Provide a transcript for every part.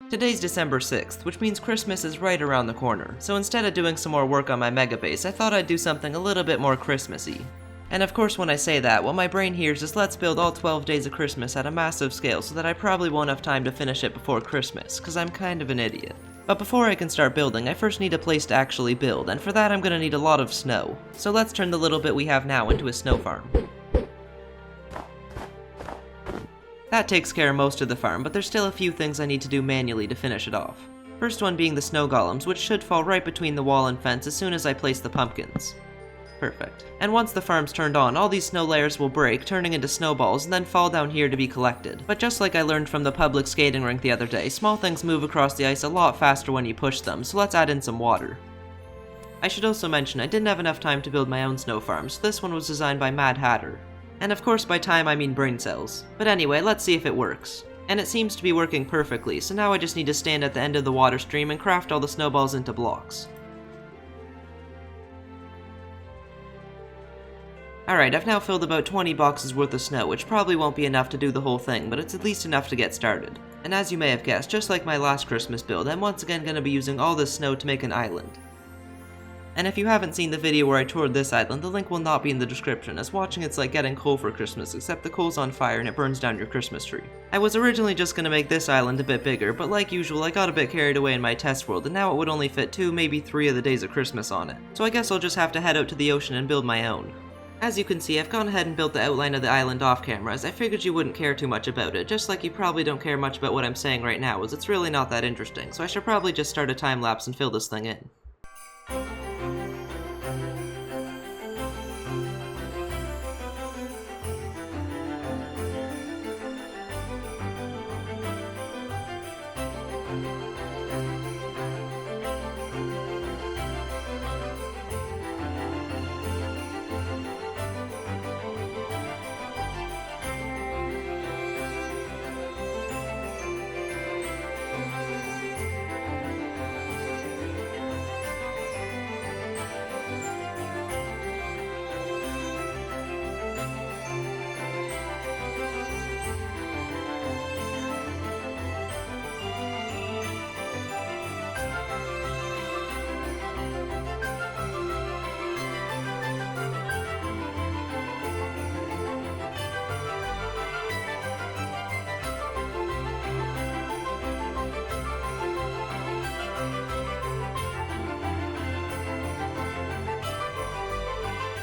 Today's December 6th, which means Christmas is right around the corner, so instead of doing some more work on my megabase, I thought I'd do something a little bit more Christmassy. And of course when I say that, what my brain hears is let's build all 12 days of Christmas at a massive scale so that I probably won't have time to finish it before Christmas, cause I'm kind of an idiot. But before I can start building, I first need a place to actually build, and for that I'm gonna need a lot of snow. So let's turn the little bit we have now into a snow farm. That takes care of most of the farm, but there's still a few things I need to do manually to finish it off. First one being the snow golems, which should fall right between the wall and fence as soon as I place the pumpkins. Perfect. And once the farm's turned on, all these snow layers will break, turning into snowballs, and then fall down here to be collected. But just like I learned from the public skating rink the other day, small things move across the ice a lot faster when you push them, so let's add in some water. I should also mention I didn't have enough time to build my own snow farm, so this one was designed by MaddHatter. And of course by time I mean brain cells. But anyway, let's see if it works. And it seems to be working perfectly, so now I just need to stand at the end of the water stream and craft all the snowballs into blocks. Alright, I've now filled about 20 boxes worth of snow, which probably won't be enough to do the whole thing, but it's at least enough to get started. And as you may have guessed, just like my last Christmas build, I'm once again going to be using all this snow to make an island. And if you haven't seen the video where I toured this island, the link will not be in the description, as watching it's like getting coal for Christmas, except the coal's on fire and it burns down your Christmas tree. I was originally just going to make this island a bit bigger, but like usual I got a bit carried away in my test world, and now it would only fit 2, maybe 3 of the days of Christmas on it. So I guess I'll just have to head out to the ocean and build my own. As you can see, I've gone ahead and built the outline of the island off camera, as I figured you wouldn't care too much about it, just like you probably don't care much about what I'm saying right now, as it's really not that interesting, so I should probably just start a time lapse and fill this thing in.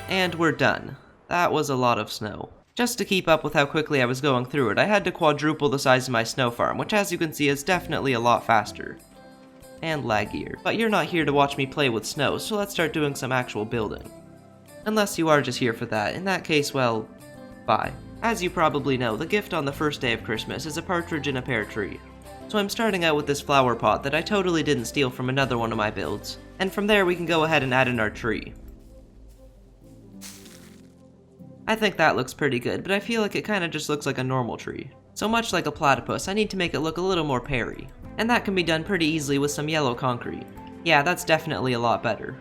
And we're done. That was a lot of snow. Just to keep up with how quickly I was going through it, I had to quadruple the size of my snow farm, which as you can see is definitely a lot faster. And laggier. But you're not here to watch me play with snow, so let's start doing some actual building. Unless you are just here for that, in that case, well, bye. As you probably know, the gift on the first day of Christmas is a partridge in a pear tree. So I'm starting out with this flower pot that I totally didn't steal from another one of my builds. And from there we can go ahead and add in our tree. I think that looks pretty good, but I feel like it kinda just looks like a normal tree. So much like a platypus, I need to make it look a little more pear-y. And that can be done pretty easily with some yellow concrete. Yeah, that's definitely a lot better.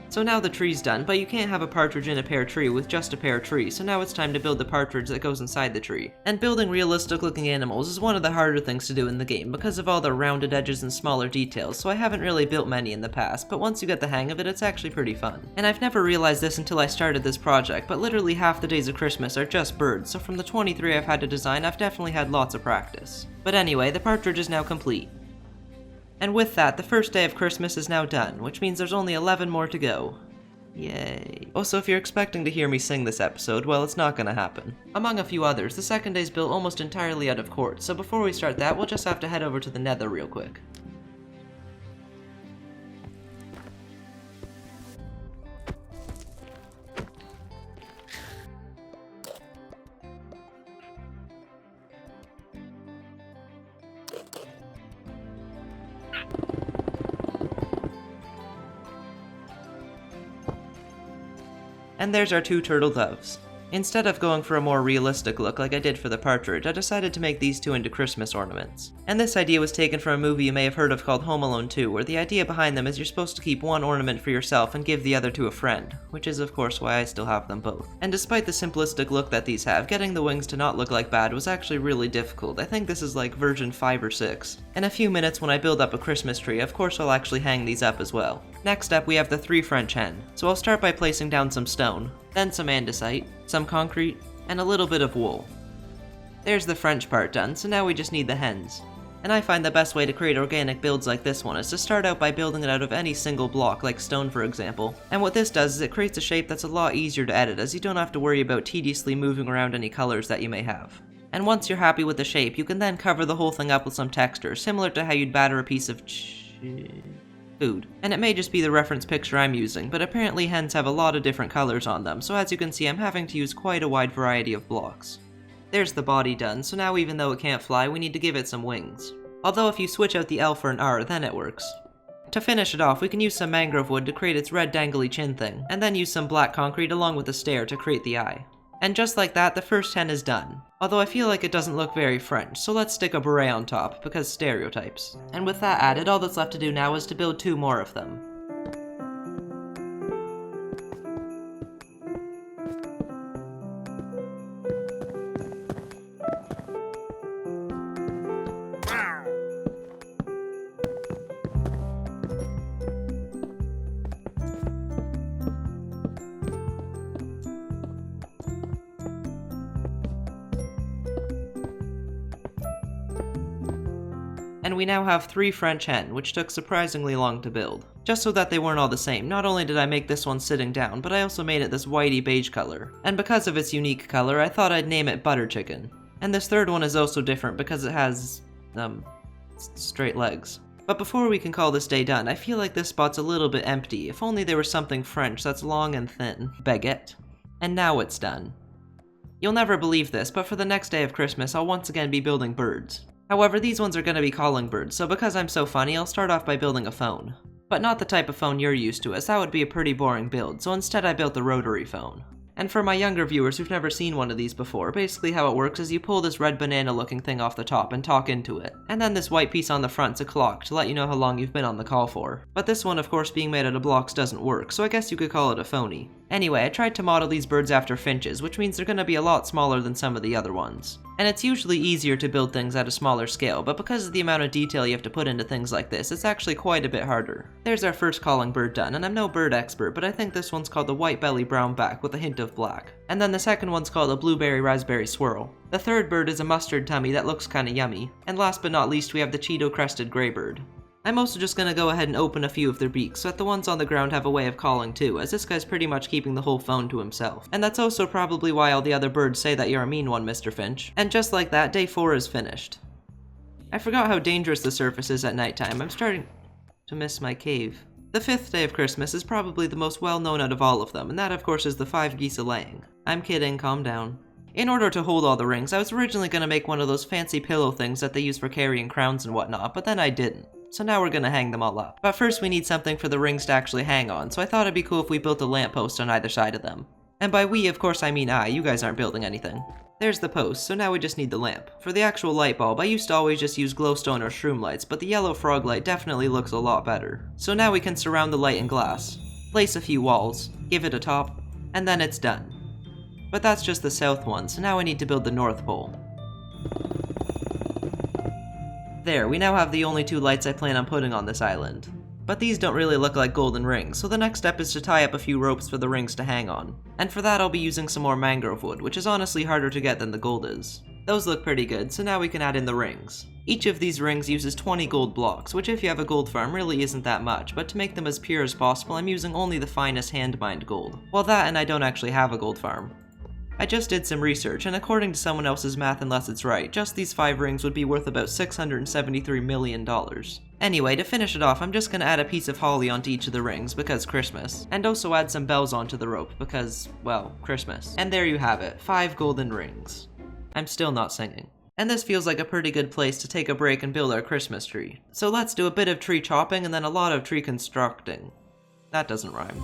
So now the tree's done, but you can't have a partridge in a pear tree with just a pear tree, so now it's time to build the partridge that goes inside the tree. And building realistic looking animals is one of the harder things to do in the game because of all the rounded edges and smaller details, so I haven't really built many in the past, but once you get the hang of it, it's actually pretty fun. And I've never realized this until I started this project, but literally half the days of Christmas are just birds, so from the 23 I've had to design, I've definitely had lots of practice. But anyway, the partridge is now complete. And with that, the first day of Christmas is now done, which means there's only 11 more to go. Yay. Also, if you're expecting to hear me sing this episode, well, it's not gonna happen. Among a few others, the second day's built almost entirely out of quartz, so before we start that, we'll just have to head over to the Nether real quick. And there's our 2 turtle doves. Instead of going for a more realistic look like I did for the partridge, I decided to make these two into Christmas ornaments. And this idea was taken from a movie you may have heard of called Home Alone 2, where the idea behind them is you're supposed to keep one ornament for yourself and give the other to a friend, which is of course why I still have them both. And despite the simplistic look that these have, getting the wings to not look like bad was actually really difficult. I think this is like version 5 or 6. In a few minutes when I build up a Christmas tree, of course I'll actually hang these up as well. Next up we have the 3 French hen, so I'll start by placing down some stone, then some andesite, some concrete, and a little bit of wool. There's the French part done, so now we just need the hens. And I find the best way to create organic builds like this one is to start out by building it out of any single block, like stone for example. And what this does is it creates a shape that's a lot easier to edit, as you don't have to worry about tediously moving around any colors that you may have. And once you're happy with the shape, you can then cover the whole thing up with some texture, similar to how you'd batter a piece of food. And it may just be the reference picture I'm using, but apparently hens have a lot of different colors on them, so as you can see I'm having to use quite a wide variety of blocks. There's the body done, so now even though it can't fly, we need to give it some wings. Although if you switch out the L for an R, then it works. To finish it off, we can use some mangrove wood to create its red dangly chin thing, and then use some black concrete along with the stare to create the eye. And just like that, the first hen is done. Although I feel like it doesn't look very French, so let's stick a beret on top, because stereotypes. And with that added, all that's left to do now is to build 2 more of them. And we now have 3 French hen, which took surprisingly long to build. Just so that they weren't all the same, not only did I make this one sitting down, but I also made it this whitey beige color. And because of its unique color, I thought I'd name it Butter Chicken. And this third one is also different because it has, straight legs. But before we can call this day done, I feel like this spot's a little bit empty. If only there was something French that's long and thin. Baguette. And now it's done. You'll never believe this, but for the next day of Christmas, I'll once again be building birds. However, these ones are going to be calling birds, so because I'm so funny, I'll start off by building a phone. But not the type of phone you're used to, as that would be a pretty boring build, so instead I built the rotary phone. And for my younger viewers who've never seen one of these before, basically how it works is you pull this red banana looking thing off the top and talk into it. And then this white piece on the front's a clock to let you know how long you've been on the call for. But this one of course being made out of blocks doesn't work, so I guess you could call it a phony. Anyway, I tried to model these birds after finches, which means they're going to be a lot smaller than some of the other ones. And it's usually easier to build things at a smaller scale, but because of the amount of detail you have to put into things like this, it's actually quite a bit harder. There's our first calling bird done, and I'm no bird expert, but I think this one's called the white belly brown back with a hint of black. And then the second one's called a blueberry raspberry swirl. The third bird is a mustard tummy that looks kinda yummy. And last but not least, we have the Cheeto crested gray bird. I'm also just gonna go ahead and open a few of their beaks so that the ones on the ground have a way of calling too, as this guy's pretty much keeping the whole phone to himself. And that's also probably why all the other birds say that you're a mean one, Mr. Finch. And just like that, day 4 is finished. I forgot how dangerous the surface is at nighttime. I'm starting to miss my cave. The 5th day of Christmas is probably the most well-known out of all of them, and that of course is the 5 geese a-laying. I'm kidding, calm down. In order to hold all the rings, I was originally gonna make one of those fancy pillow things that they use for carrying crowns and whatnot, but then I didn't. So now we're gonna hang them all up. But first we need something for the rings to actually hang on, so I thought it'd be cool if we built a lamppost on either side of them. And by we, of course I mean I, you guys aren't building anything. There's the post, so now we just need the lamp. For the actual light bulb, I used to always just use glowstone or shroom lights, but the yellow frog light definitely looks a lot better. So now we can surround the light in glass, place a few walls, give it a top, and then it's done. But that's just the south one, so now I need to build the north pole. There, we now have the only 2 lights I plan on putting on this island. But these don't really look like golden rings, so the next step is to tie up a few ropes for the rings to hang on. And for that I'll be using some more mangrove wood, which is honestly harder to get than the gold is. Those look pretty good, so now we can add in the rings. Each of these rings uses 20 gold blocks, which if you have a gold farm really isn't that much, but to make them as pure as possible I'm using only the finest hand-mined gold. Well that and I don't actually have a gold farm. I just did some research, and according to someone else's math unless it's right, just these 5 rings would be worth about $673 million. Anyway, to finish it off, I'm just gonna add a piece of holly onto each of the rings, because Christmas. And also add some bells onto the rope, because, well, Christmas. And there you have it, 5 golden rings. I'm still not singing. And this feels like a pretty good place to take a break and build our Christmas tree. So let's do a bit of tree chopping and then a lot of tree constructing. That doesn't rhyme.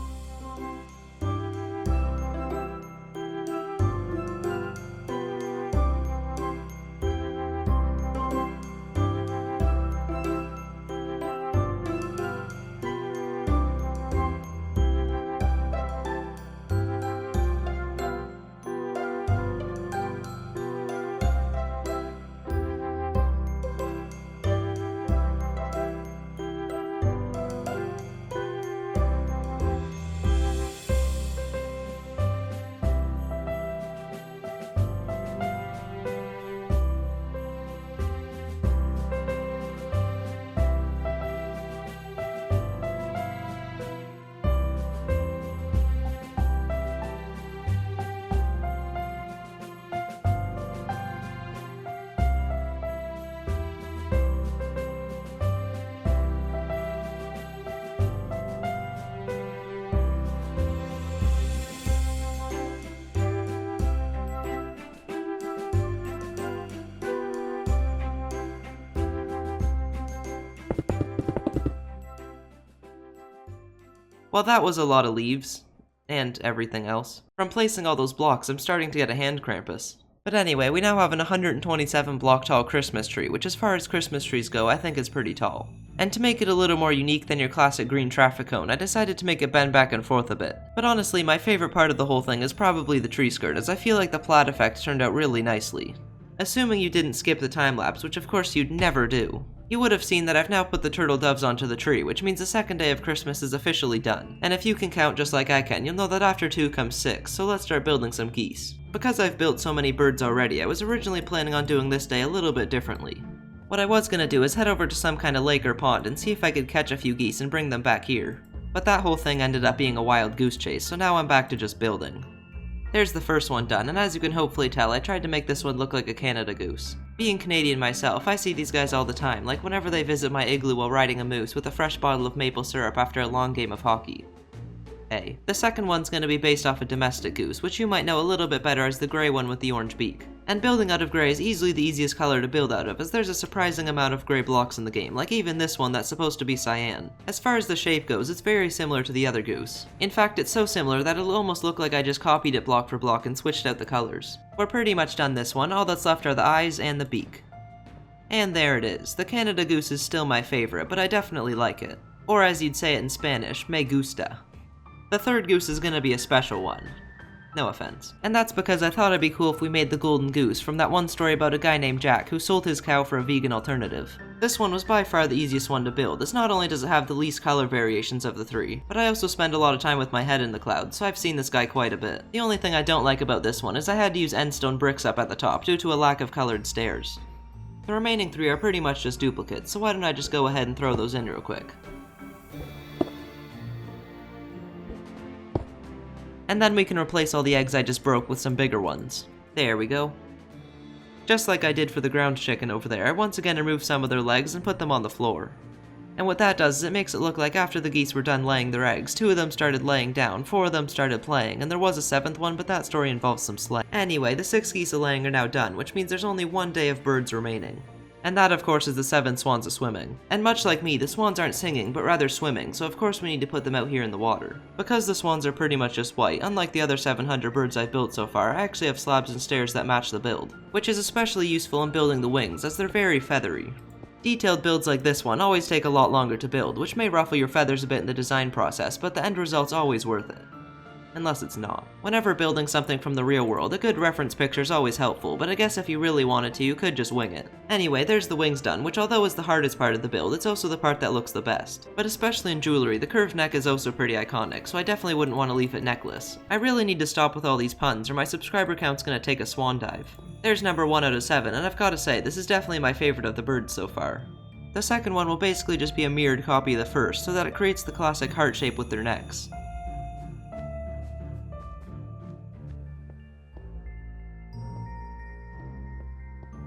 Well, that was a lot of leaves. And everything else. From placing all those blocks, I'm starting to get a hand krampus. But anyway, we now have an 127 block tall Christmas tree, which as far as Christmas trees go, I think is pretty tall. And to make it a little more unique than your classic green traffic cone, I decided to make it bend back and forth a bit. But honestly, my favorite part of the whole thing is probably the tree skirt, as I feel like the plaid effect turned out really nicely. Assuming you didn't skip the time lapse, which of course you'd never do. You would have seen that I've now put the turtle doves onto the tree, which means the second day of Christmas is officially done. And if you can count just like I can, you'll know that after 2 comes 6, so let's start building some geese. Because I've built so many birds already, I was originally planning on doing this day a little bit differently. What I was gonna do is head over to some kind of lake or pond and see if I could catch a few geese and bring them back here. But that whole thing ended up being a wild goose chase, so now I'm back to just building. There's the first one done, and as you can hopefully tell, I tried to make this one look like a Canada goose. Being Canadian myself, I see these guys all the time, like whenever they visit my igloo while riding a moose with a fresh bottle of maple syrup after a long game of hockey. The second one's going to be based off a domestic goose, which you might know a little bit better as the grey one with the orange beak. And building out of grey is easily the easiest color to build out of, as there's a surprising amount of grey blocks in the game, like even this one that's supposed to be cyan. As far as the shape goes, it's very similar to the other goose. In fact, it's so similar that it'll almost look like I just copied it block for block and switched out the colors. We're pretty much done this one, all that's left are the eyes and the beak. And there it is. The Canada goose is still my favorite, but I definitely like it. Or as you'd say it in Spanish, me gusta. The third goose is gonna be a special one. No offense. And that's because I thought it'd be cool if we made the golden goose from that one story about a guy named Jack who sold his cow for a vegan alternative. This one was by far the easiest one to build, as not only does it have the least color variations of the 3, but I also spend a lot of time with my head in the clouds, so I've seen this guy quite a bit. The only thing I don't like about this one is I had to use endstone bricks up at the top due to a lack of colored stairs. The remaining 3 are pretty much just duplicates, so why don't I just go ahead and throw those in real quick. And then we can replace all the eggs I just broke with some bigger ones. There we go. Just like I did for the ground chicken over there, I once again removed some of their legs and put them on the floor. And what that does is it makes it look like after the geese were done laying their eggs, 2 of them started laying down, 4 of them started playing, and there was a 7th one, but that story involves some slang. Anyway, the 6 geese of laying are now done, which means there's only 1 day of birds remaining. And that, of course, is the 7 swans of swimming. And much like me, the swans aren't singing, but rather swimming, so of course we need to put them out here in the water. Because the swans are pretty much just white, unlike the other 700 birds I've built so far, I actually have slabs and stairs that match the build, which is especially useful in building the wings, as they're very feathery. Detailed builds like this one always take a lot longer to build, which may ruffle your feathers a bit in the design process, but the end result's always worth it. Unless it's not. Whenever building something from the real world, a good reference picture is always helpful, but I guess if you really wanted to, you could just wing it. Anyway, there's the wings done, which although is the hardest part of the build, it's also the part that looks the best. But especially in jewelry, the curved neck is also pretty iconic, so I definitely wouldn't want to leave it neckless. I really need to stop with all these puns, or my subscriber count's gonna take a swan dive. There's number 1 out of 7, and I've gotta say, this is definitely my favorite of the birds so far. The second one will basically just be a mirrored copy of the first, so that it creates the classic heart shape with their necks.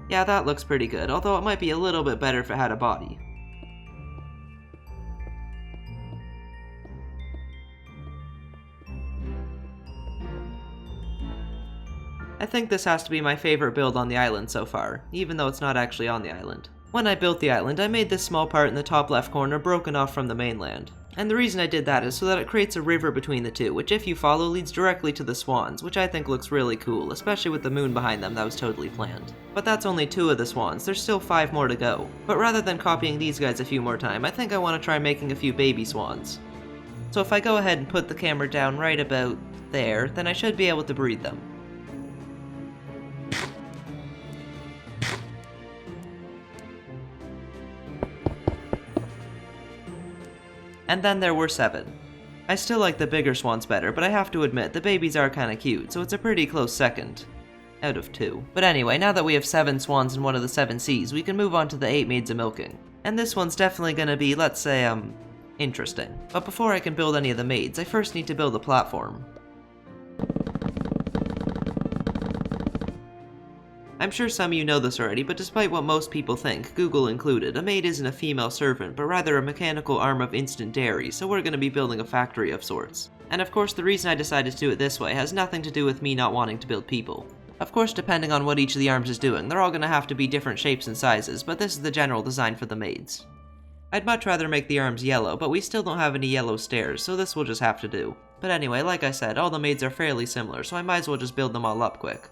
Yeah, that looks pretty good, although it might be a little bit better if it had a body. I think this has to be my favorite build on the island so far, even though it's not actually on the island. When I built the island, I made this small part in the top left corner broken off from the mainland. And the reason I did that is so that it creates a river between the two, which if you follow leads directly to the swans, which I think looks really cool, especially with the moon behind them. That was totally planned. But that's only 2 of the swans, there's still 5 more to go. But rather than copying these guys a few more times, I think I want to try making a few baby swans. So if I go ahead and put the camera down right about there, then I should be able to breed them. And then there were 7. I still like the bigger swans better, but I have to admit, the babies are kinda cute, so it's a pretty close second. Out of 2. But anyway, now that we have 7 swans in one of the 7 seas, we can move on to the 8 maids of milking. And this one's definitely gonna be, let's say, interesting. But before I can build any of the maids, I first need to build a platform. I'm sure some of you know this already, but despite what most people think, Google included, a maid isn't a female servant, but rather a mechanical arm of instant dairy, so we're going to be building a factory of sorts. And of course, the reason I decided to do it this way has nothing to do with me not wanting to build people. Of course, depending on what each of the arms is doing, they're all going to have to be different shapes and sizes, but this is the general design for the maids. I'd much rather make the arms yellow, but we still don't have any yellow stairs, so this will just have to do. But anyway, like I said, all the maids are fairly similar, so I might as well just build them all up quick.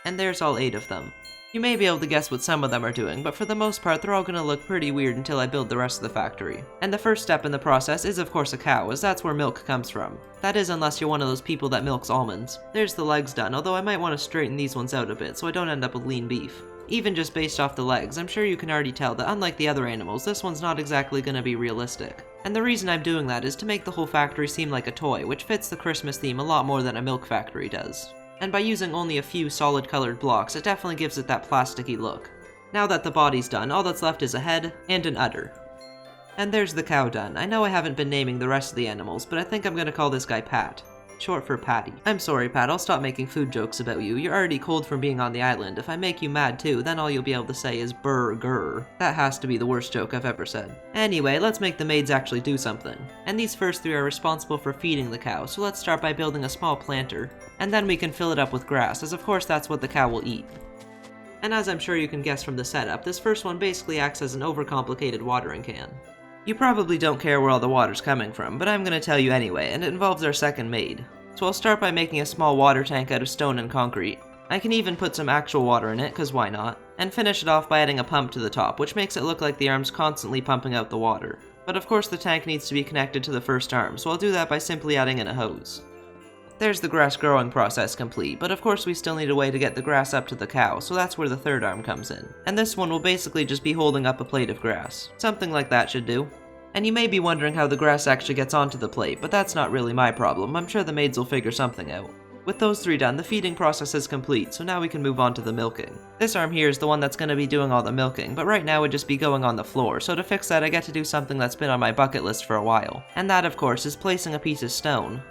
And there's all 8 of them. You may be able to guess what some of them are doing, but for the most part they're all gonna look pretty weird until I build the rest of the factory. And the first step in the process is of course a cow, as that's where milk comes from. That is unless you're one of those people that milks almonds. There's the legs done, although I might want to straighten these ones out a bit so I don't end up with lean beef. Even just based off the legs, I'm sure you can already tell that unlike the other animals, this one's not exactly gonna be realistic. And the reason I'm doing that is to make the whole factory seem like a toy, which fits the Christmas theme a lot more than a milk factory does. And by using only a few solid colored blocks, it definitely gives it that plasticky look. Now that the body's done, all that's left is a head and an udder. And there's the cow done. I know I haven't been naming the rest of the animals, but I think I'm gonna call this guy Pat. Short for Patty. I'm sorry, Pat, I'll stop making food jokes about you. You're already cold from being on the island. If I make you mad too, then all you'll be able to say is burger. That has to be the worst joke I've ever said. Anyway, let's make the maids actually do something. And these first 3 are responsible for feeding the cow, so let's start by building a small planter. And then we can fill it up with grass, as of course that's what the cow will eat. And as I'm sure you can guess from the setup, this first one basically acts as an overcomplicated watering can. You probably don't care where all the water's coming from, but I'm gonna tell you anyway, and it involves our second maid. So I'll start by making a small water tank out of stone and concrete. I can even put some actual water in it, cause why not? And finish it off by adding a pump to the top, which makes it look like the arm's constantly pumping out the water. But of course the tank needs to be connected to the first arm, so I'll do that by simply adding in a hose. There's the grass growing process complete, but of course we still need a way to get the grass up to the cow, so that's where the third arm comes in. And this one will basically just be holding up a plate of grass. Something like that should do. And you may be wondering how the grass actually gets onto the plate, but that's not really my problem. I'm sure the maids will figure something out. With those 3 done, the feeding process is complete, so now we can move on to the milking. This arm here is the one that's going to be doing all the milking, but right now would just be going on the floor, so to fix that I get to do something that's been on my bucket list for a while. And that, of course, is placing a piece of stone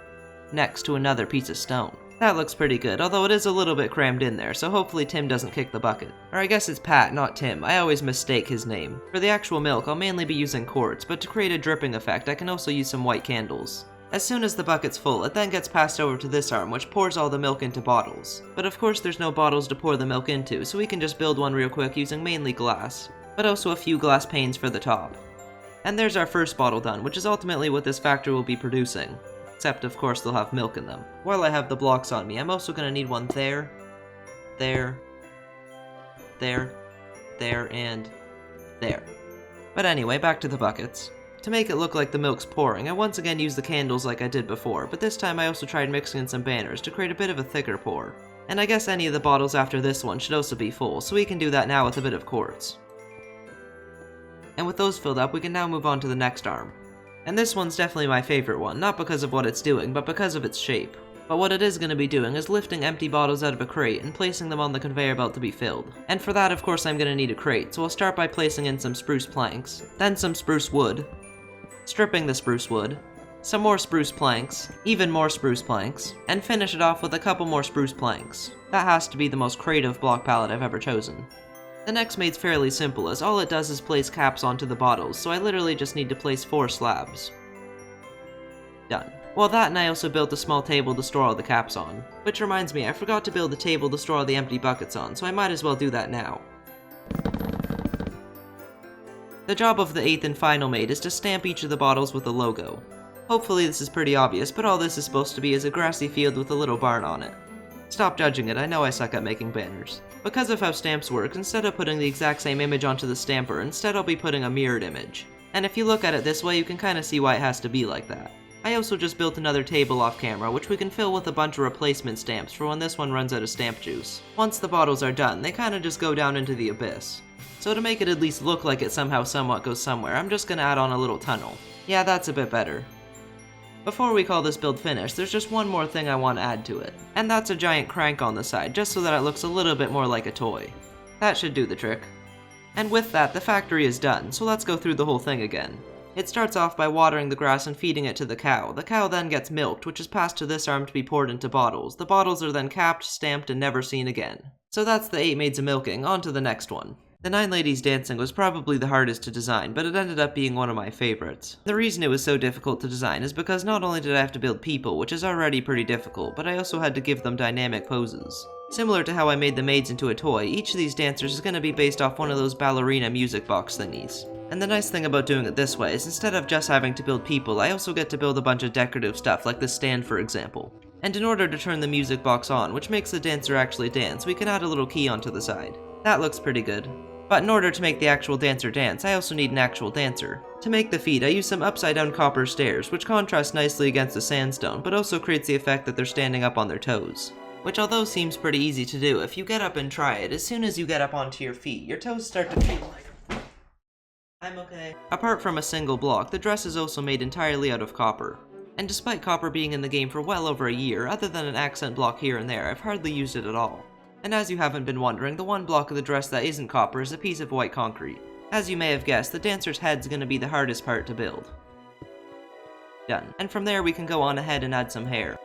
next to another piece of stone. That looks pretty good, although it is a little bit crammed in there, so hopefully Tim doesn't kick the bucket. Or I guess it's Pat, not Tim. I always mistake his name. For the actual milk, I'll mainly be using quartz, but to create a dripping effect, I can also use some white candles. As soon as the bucket's full, it then gets passed over to this arm, which pours all the milk into bottles. But of course there's no bottles to pour the milk into, so we can just build one real quick using mainly glass, but also a few glass panes for the top. And there's our first bottle done, which is ultimately what this factory will be producing. Except of course they'll have milk in them. While I have the blocks on me, I'm also gonna need one there, there, and there. But anyway, back to the buckets. To make it look like the milk's pouring, I once again used the candles like I did before, but this time I also tried mixing in some banners to create a bit of a thicker pour. And I guess any of the bottles after this one should also be full, so we can do that now with a bit of quartz. And with those filled up, we can now move on to the next arm. And this one's definitely my favorite one, not because of what it's doing, but because of its shape. But what it is going to be doing is lifting empty bottles out of a crate and placing them on the conveyor belt to be filled. And for that, of course, I'm going to need a crate, so I'll start by placing in some spruce planks, then some spruce wood, stripping the spruce wood, some more spruce planks, even more spruce planks, and finish it off with a couple more spruce planks. That has to be the most creative block palette I've ever chosen. The next maid's fairly simple, as all it does is place caps onto the bottles, so I literally just need to place 4 slabs. Done. Well, that, and I also built a small table to store all the caps on. Which reminds me, I forgot to build a table to store all the empty buckets on, so I might as well do that now. The job of the 8th and final maid is to stamp each of the bottles with a logo. Hopefully this is pretty obvious, but all this is supposed to be is a grassy field with a little barn on it. Stop judging it, I know I suck at making banners. Because of how stamps work, instead of putting the exact same image onto the stamper, instead I'll be putting a mirrored image. And if you look at it this way, you can kinda see why it has to be like that. I also just built another table off camera, which we can fill with a bunch of replacement stamps for when this one runs out of stamp juice. Once the bottles are done, they kinda just go down into the abyss. So to make it at least look like it somehow somewhat goes somewhere, I'm just gonna add on a little tunnel. Yeah, that's a bit better. Before we call this build finished, there's just one more thing I want to add to it. And that's a giant crank on the side, just so that it looks a little bit more like a toy. That should do the trick. And with that, the factory is done, so let's go through the whole thing again. It starts off by watering the grass and feeding it to the cow. The cow then gets milked, which is passed to this arm to be poured into bottles. The bottles are then capped, stamped, and never seen again. So that's the 8 maids of milking, on to the next one. The 9 ladies dancing was probably the hardest to design, but it ended up being one of my favorites. The reason it was so difficult to design is because not only did I have to build people, which is already pretty difficult, but I also had to give them dynamic poses. Similar to how I made the maids into a toy, each of these dancers is going to be based off one of those ballerina music box thingies. And the nice thing about doing it this way is instead of just having to build people, I also get to build a bunch of decorative stuff, like this stand for example. And in order to turn the music box on, which makes the dancer actually dance, we can add a little key onto the side. That looks pretty good. But in order to make the actual dancer dance, I also need an actual dancer. To make the feet, I use some upside down copper stairs, which contrast nicely against the sandstone, but also creates the effect that they're standing up on their toes. Which although seems pretty easy to do, if you get up and try it, as soon as you get up onto your feet, your toes start to feel like... I'm okay. Apart from a single block, the dress is also made entirely out of copper. And despite copper being in the game for well over a year, other than an accent block here and there, I've hardly used it at all. And as you haven't been wondering, the one block of the dress that isn't copper is a piece of white concrete. As you may have guessed, the dancer's head's gonna be the hardest part to build. Done. And from there we can go on ahead and add some hair.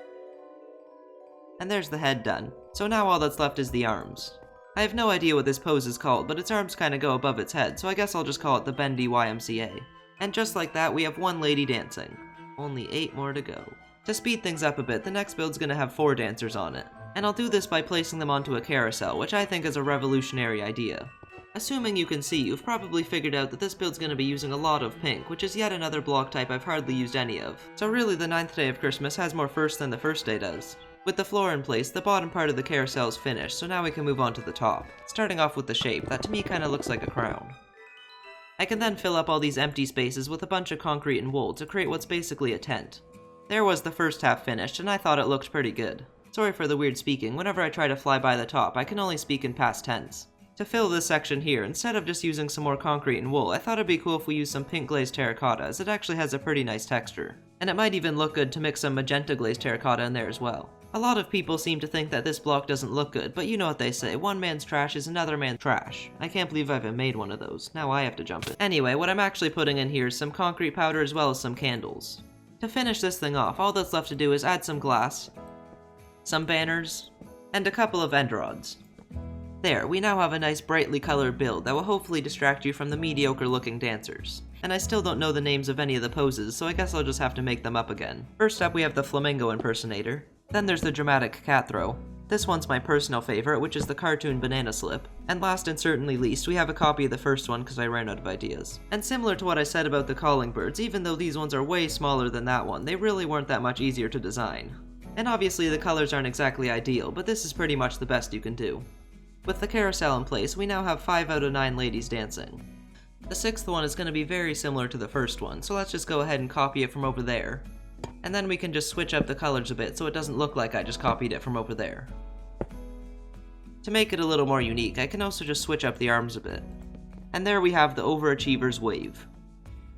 And there's the head done. So now all that's left is the arms. I have no idea what this pose is called, but its arms kinda go above its head, so I guess I'll just call it the bendy YMCA. And just like that, we have 1 lady dancing. Only 8 more to go. To speed things up a bit, the next build's gonna have 4 dancers on it. And I'll do this by placing them onto a carousel, which I think is a revolutionary idea. Assuming you can see, you've probably figured out that this build's gonna be using a lot of pink, which is yet another block type I've hardly used any of. So really the 9th day of Christmas has more firsts than the first day does. With the floor in place, the bottom part of the carousel is finished, so now we can move on to the top, starting off with the shape that to me kinda looks like a crown. I can then fill up all these empty spaces with a bunch of concrete and wool to create what's basically a tent. There was the first half finished, and I thought it looked pretty good. Sorry for the weird speaking, whenever I try to fly by the top, I can only speak in past tense. To fill this section here, instead of just using some more concrete and wool, I thought it'd be cool if we used some pink glazed terracotta, as it actually has a pretty nice texture. And it might even look good to mix some magenta glazed terracotta in there as well. A lot of people seem to think that this block doesn't look good, but you know what they say, one man's trash is another man's trash. I can't believe I haven't made one of those, now I have to jump it. Anyway, what I'm actually putting in here is some concrete powder as well as some candles. To finish this thing off, all that's left to do is add some glass, some banners, and a couple of end rods. There, we now have a nice brightly colored build that will hopefully distract you from the mediocre looking dancers. And I still don't know the names of any of the poses, so I guess I'll just have to make them up again. First up we have the flamingo impersonator. Then there's the dramatic cat throw. This one's my personal favorite, which is the cartoon banana slip. And last and certainly least, we have a copy of the first one because I ran out of ideas. And similar to what I said about the calling birds, even though these ones are way smaller than that one, they really weren't that much easier to design. And obviously the colors aren't exactly ideal, but this is pretty much the best you can do. With the carousel in place, we now have 5 out of 9 ladies dancing. The 6th one is going to be very similar to the first one, so let's just go ahead and copy it from over there. And then we can just switch up the colors a bit so it doesn't look like I just copied it from over there. To make it a little more unique, I can also just switch up the arms a bit. And there we have the Overachiever's Wave.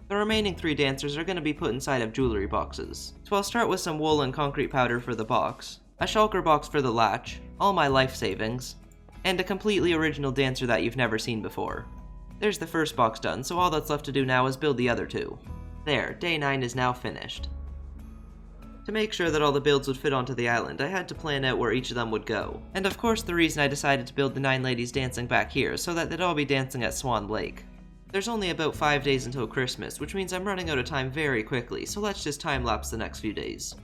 The remaining 3 dancers are going to be put inside of jewelry boxes. So I'll start with some wool and concrete powder for the box, a shulker box for the latch, all my life savings, and a completely original dancer that you've never seen before. There's the first box done, so all that's left to do now is build the other 2. There, day 9 is now finished. To make sure that all the builds would fit onto the island, I had to plan out where each of them would go. And of course the reason I decided to build the 9 ladies dancing back here is so that they'd all be dancing at Swan Lake. There's only about 5 days until Christmas, which means I'm running out of time very quickly, so let's just time-lapse the next few days.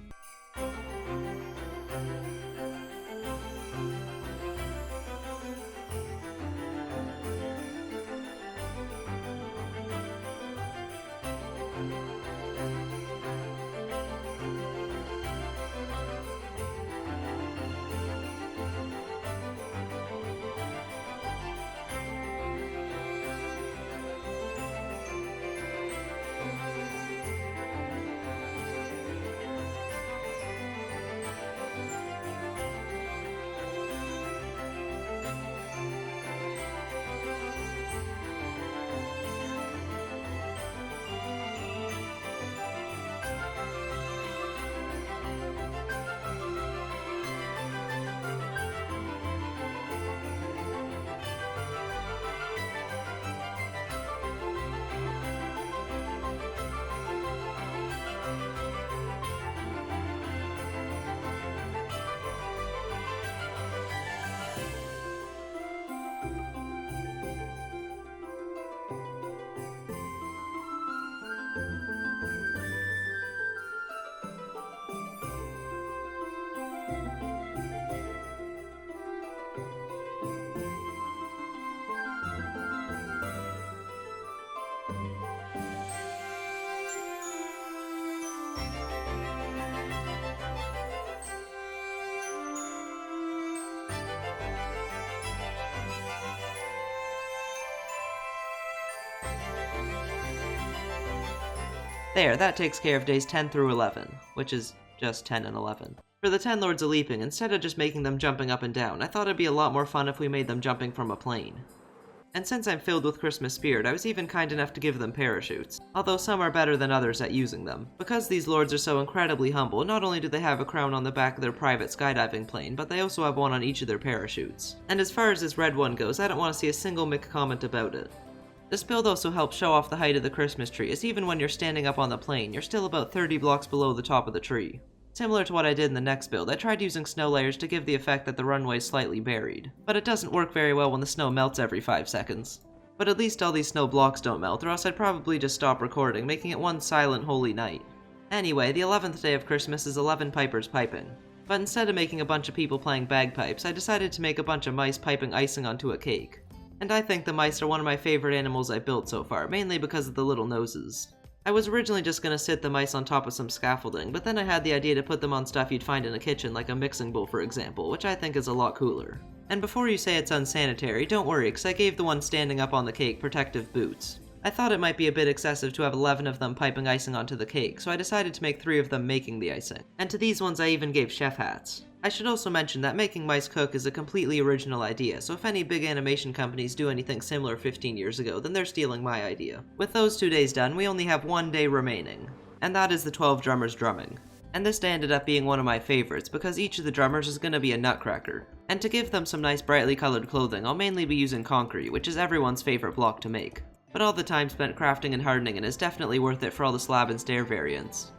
There, that takes care of days 10 through 11, which is just 10 and 11. For the 10 Lords of Leaping, instead of just making them jumping up and down, I thought it'd be a lot more fun if we made them jumping from a plane. And since I'm filled with Christmas spirit, I was even kind enough to give them parachutes, although some are better than others at using them. Because these lords are so incredibly humble, not only do they have a crown on the back of their private skydiving plane, but they also have one on each of their parachutes. And as far as this red one goes, I don't want to see a single Mick comment about it. This build also helps show off the height of the Christmas tree, as even when you're standing up on the plane, you're still about 30 blocks below the top of the tree. Similar to what I did in the next build, I tried using snow layers to give the effect that the runway is slightly buried, but it doesn't work very well when the snow melts every 5 seconds. But at least all these snow blocks don't melt, or else I'd probably just stop recording, making it one silent holy night. Anyway, the 11th day of Christmas is 11 pipers piping. But instead of making a bunch of people playing bagpipes, I decided to make a bunch of mice piping icing onto a cake. And I think the mice are one of my favorite animals I've built so far, mainly because of the little noses. I was originally just gonna sit the mice on top of some scaffolding, but then I had the idea to put them on stuff you'd find in a kitchen, like a mixing bowl for example, which I think is a lot cooler. And before you say it's unsanitary, don't worry, cause I gave the one standing up on the cake protective boots. I thought it might be a bit excessive to have 11 of them piping icing onto the cake, so I decided to make 3 of them making the icing. And to these ones I even gave chef hats. I should also mention that making mice cook is a completely original idea, so if any big animation companies do anything similar 15 years ago, then they're stealing my idea. With those 2 days done, we only have 1 day remaining, and that is the 12 drummers drumming. And this day ended up being one of my favorites, because each of the drummers is gonna be a nutcracker. And to give them some nice brightly colored clothing, I'll mainly be using concrete, which is everyone's favorite block to make. But all the time spent crafting and hardening it is definitely worth it for all the slab and stair variants.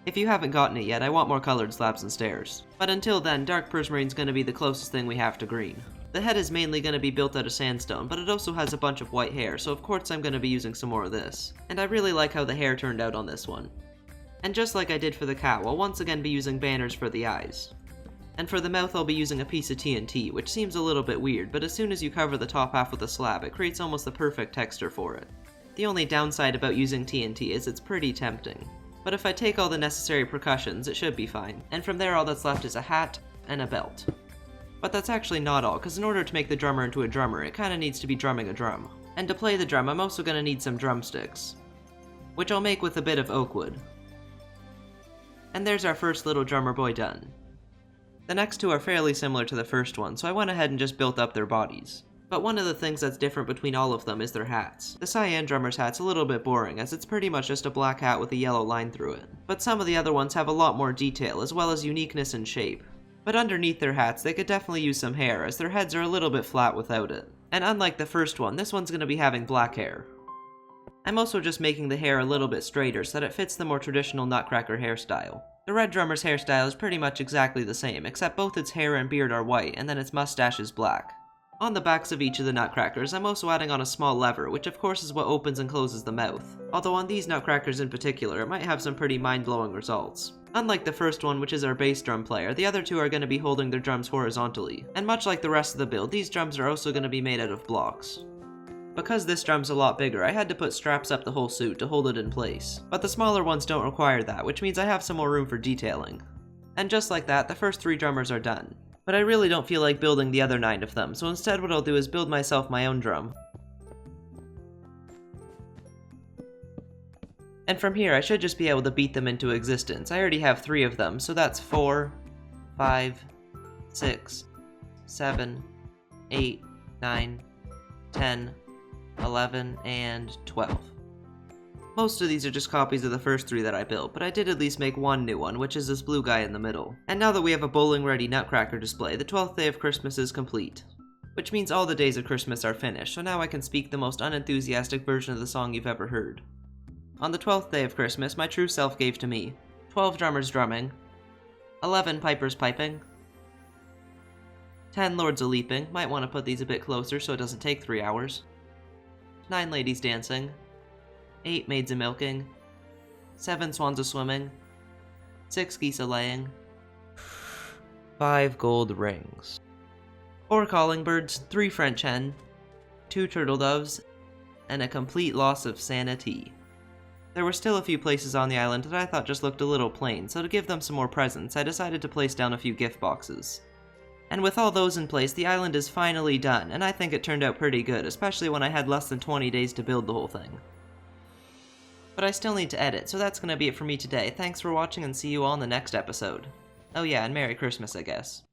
If you haven't gotten it yet, I want more colored slabs and stairs. But until then, dark prismarine's gonna be the closest thing we have to green. The head is mainly gonna be built out of sandstone, but it also has a bunch of white hair, so of course I'm gonna be using some more of this. And I really like how the hair turned out on this one. And just like I did for the cow, I'll once again be using banners for the eyes. And for the mouth I'll be using a piece of TNT, which seems a little bit weird, but as soon as you cover the top half with a slab, it creates almost the perfect texture for it. The only downside about using TNT is it's pretty tempting. But if I take all the necessary precautions, it should be fine. And from there all that's left is a hat and a belt. But that's actually not all, because in order to make the drummer into a drummer, it kinda needs to be drumming a drum. And to play the drum, I'm also gonna need some drumsticks, which I'll make with a bit of oak wood. And there's our first little drummer boy done. The next 2 are fairly similar to the first one, so I went ahead and just built up their bodies. But one of the things that's different between all of them is their hats. The cyan drummer's hat's a little bit boring, as it's pretty much just a black hat with a yellow line through it. But some of the other ones have a lot more detail, as well as uniqueness and shape. But underneath their hats, they could definitely use some hair, as their heads are a little bit flat without it. And unlike the first one, this one's gonna be having black hair. I'm also just making the hair a little bit straighter so that it fits the more traditional nutcracker hairstyle. The red drummer's hairstyle is pretty much exactly the same, except both its hair and beard are white, and then its mustache is black. On the backs of each of the nutcrackers, I'm also adding on a small lever, which of course is what opens and closes the mouth. Although on these nutcrackers in particular, it might have some pretty mind-blowing results. Unlike the first one, which is our bass drum player, the other 2 are going to be holding their drums horizontally. And much like the rest of the build, these drums are also going to be made out of blocks. Because this drum's a lot bigger, I had to put straps up the whole suit to hold it in place. But the smaller ones don't require that, which means I have some more room for detailing. And just like that, the first 3 drummers are done. But I really don't feel like building the other 9 of them, so instead what I'll do is build myself my own drum. And from here I should just be able to beat them into existence. I already have 3 of them, so that's 4, 5, 6, 7, 8, 9, 10, 11, and 12. Most of these are just copies of the first 3 that I built, but I did at least make one new one, which is this blue guy in the middle. And now that we have a bowling-ready nutcracker display, the 12th day of Christmas is complete. Which means all the days of Christmas are finished, so now I can speak the most unenthusiastic version of the song you've ever heard. On the 12th day of Christmas, my true self gave to me 12 drummers drumming, 11 pipers piping, 10 lords a-leaping, might want to put these a bit closer so it doesn't take 3 hours, 9 ladies dancing, 8 maids a-milking, 7 swans a-swimming, 6 geese a-laying, 5 gold rings, 4 calling birds, 3 French hen, 2 turtle doves, and a complete loss of sanity. There were still a few places on the island that I thought just looked a little plain, so to give them some more presents, I decided to place down a few gift boxes. And with all those in place, the island is finally done, and I think it turned out pretty good, especially when I had less than 20 days to build the whole thing. but I still need to edit, so that's gonna be it for me today. Thanks for watching and see you all in the next episode. Oh yeah, and Merry Christmas, I guess.